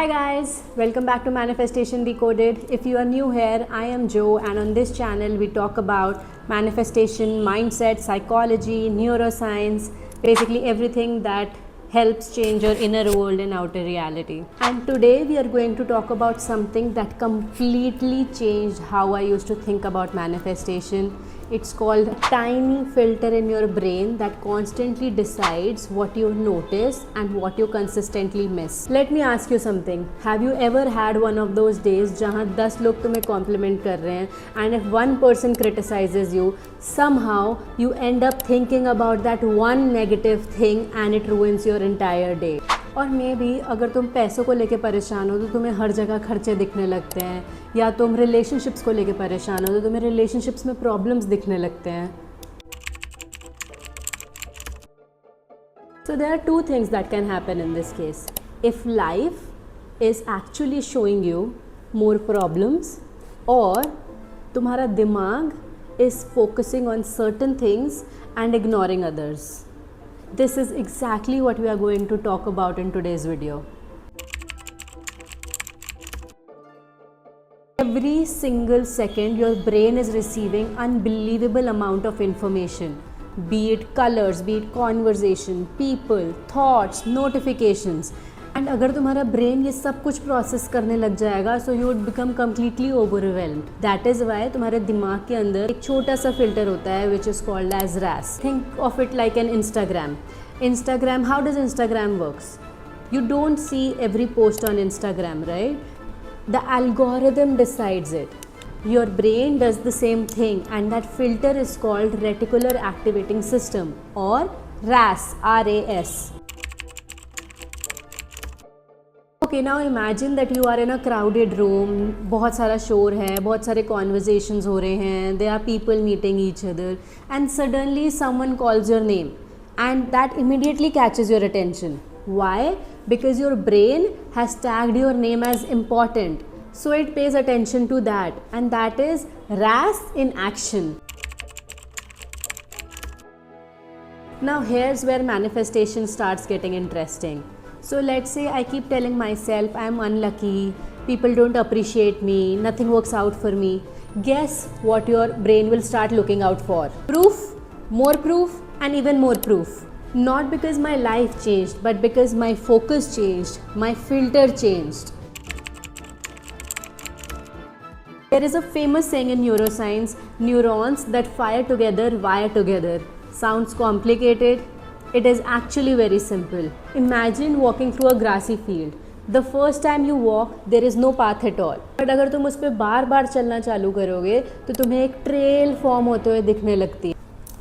Hi guys, welcome back to Manifestation Decoded. If you are new here, I am Joe, and on this channel we talk about manifestation, mindset, psychology, neuroscience, basically everything that helps change your inner world and outer reality. And today we are going to talk about something that completely changed how I used to think about manifestation. It's called a tiny filter in your brain that constantly decides what you notice and what you consistently miss. Let me ask you something. Have you ever had one of those days जहाँ 10 लोग तुम्हें compliment कर रहे हैं and if one person criticizes you, somehow you end up thinking about that one negative thing and it ruins your entire day. और may be अगर तुम पैसों को लेके परेशान हो तो तुम्हें हर जगह खर्चे दिखने लगते हैं, या तुम रिलेशनशिप्स को लेके परेशान हो तो तुम्हें रिलेशनशिप्स में प्रॉब्लम्स दिखने लगते हैं. So there are two things that can happen in this case. If life is actually showing you more problems, or तुम्हारा दिमाग is focusing on certain things and ignoring others. This is exactly what we are going to talk about in today's video. Every single second your brain is receiving unbelievable amount of information, be it colors, be it conversation, people, thoughts, notifications. And अगर तुम्हारा brain ये सब कुछ process करने लग जाएगा so you would become completely overwhelmed. That is why तुम्हारे दिमाग के अंदर एक छोटा सा फिल्टर होता है विच इज़ कॉल्ड एज रैस. Think of it like an Instagram. How does Instagram works? You don't see every post on Instagram, right? The algorithm decides it. Your brain does the same thing, and that filter is called reticular activating system, or RAS, R-A-S. Okay, now imagine that you are in a crowded room. बहुत सारा शोर है, बहुत सारे conversations हो रहे हैं, there are people meeting each other, and suddenly someone calls your name, and that immediately catches your attention. Why? Because your brain has tagged your name as important, so it pays attention to that, and that is RAS in action. Now here's where manifestation starts getting interesting. So let's say I keep telling myself I am unlucky, people don't appreciate me, nothing works out for me. Guess what your brain will start looking out for? Proof, more proof, and even more proof. Not because my life changed, but because my focus changed, my filter changed. There is a famous saying in neuroscience, neurons that fire together wire together. Sounds complicated? It is actually very simple. Imagine walking through a grassy field. The first time you walk, there is no path at all. But अगर तुम उस पर बार बार चलना चालू करोगे तो तुम्हें एक ट्रेल फॉर्म होते हुए दिखने लगती है.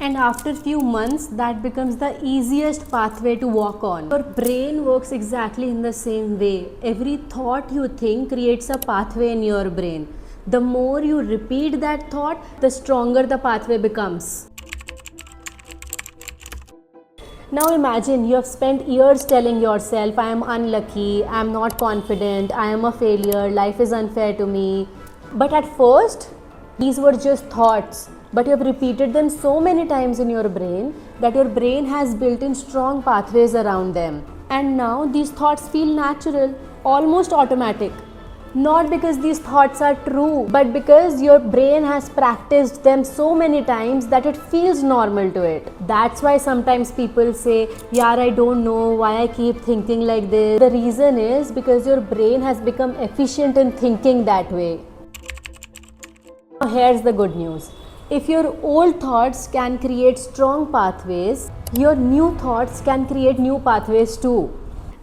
And after few months, that becomes the easiest pathway to walk on. Your brain works exactly in the same way. Every thought you think creates a pathway in your brain. The more you repeat that thought, the stronger the pathway becomes. Now imagine you have spent years telling yourself, I am unlucky, I am not confident, I am a failure, life is unfair to me. But at first, these were just thoughts. But you have repeated them so many times in your brain that your brain has built in strong pathways around them. And now these thoughts feel natural, almost automatic. Not because these thoughts are true, but because your brain has practiced them so many times that it feels normal to it. That's why sometimes people say, yaar, I don't know why I keep thinking like this. The reason is because your brain has become efficient in thinking that way. Now here's the good news. If your old thoughts can create strong pathways, your new thoughts can create new pathways too.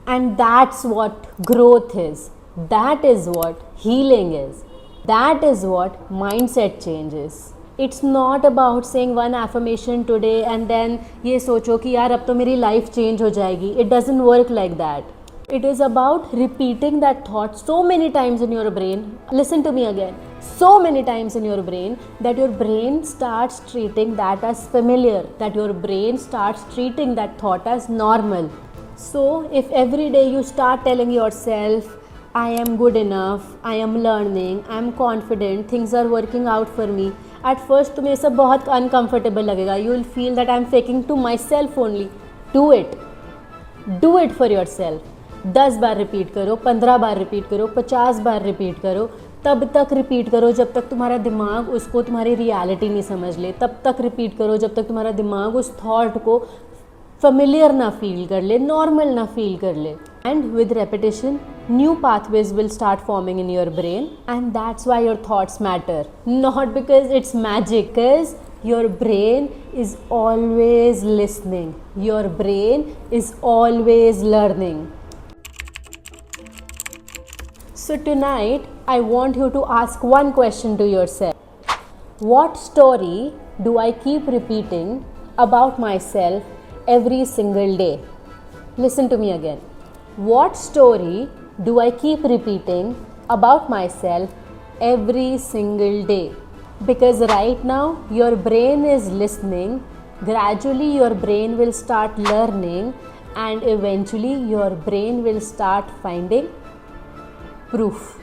And that's what growth is. That is what healing is. That is what mindset change is. It's not about saying one affirmation today and then ये सोचो कि यार अब तो मेरी life change हो जाएगी. It doesn't work like that. It is about repeating that thought so many times in your brain. Listen to me again. So many times in your brain that your brain starts treating that as familiar, that your brain starts treating that thought as normal. So if every day you start telling yourself, I am good enough, I am learning, I am confident, things are working out for me. At first तुम्हें ये सब बहुत uncomfortable लगेगा. You will feel that I am faking to myself only. Do it. Do it for yourself. 10 bar repeat करो, 15 बार repeat करो, 50 बार repeat करो, तब तक रिपीट करो जब तक तुम्हारा दिमाग उसको तुम्हारी रियलिटी नहीं समझ ले, तब तक रिपीट करो जब तक तुम्हारा दिमाग उस थॉट को familiar ना फील कर ले, नॉर्मल ना फील कर ले. And with repetition, new pathways will start forming in your brain, and that's why your thoughts matter. Not because it's magic, because your brain is always listening. Your brain is always learning. So tonight, I want you to ask one question to yourself. What story do I keep repeating about myself every single day? Listen to me again. What story do I keep repeating about myself every single day? Because right now your brain is listening, gradually your brain will start learning, and eventually your brain will start finding proof.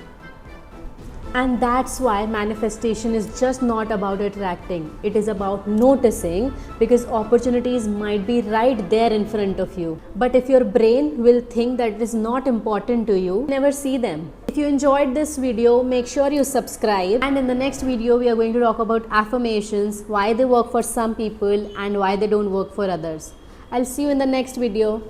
And that's why manifestation is just not about attracting, it is about noticing, because opportunities might be right there in front of you. But if your brain will think that it is not important to you, never see them. If you enjoyed this video, make sure you subscribe. And in the next video, we are going to talk about affirmations, why they work for some people and why they don't work for others. I'll see you in the next video.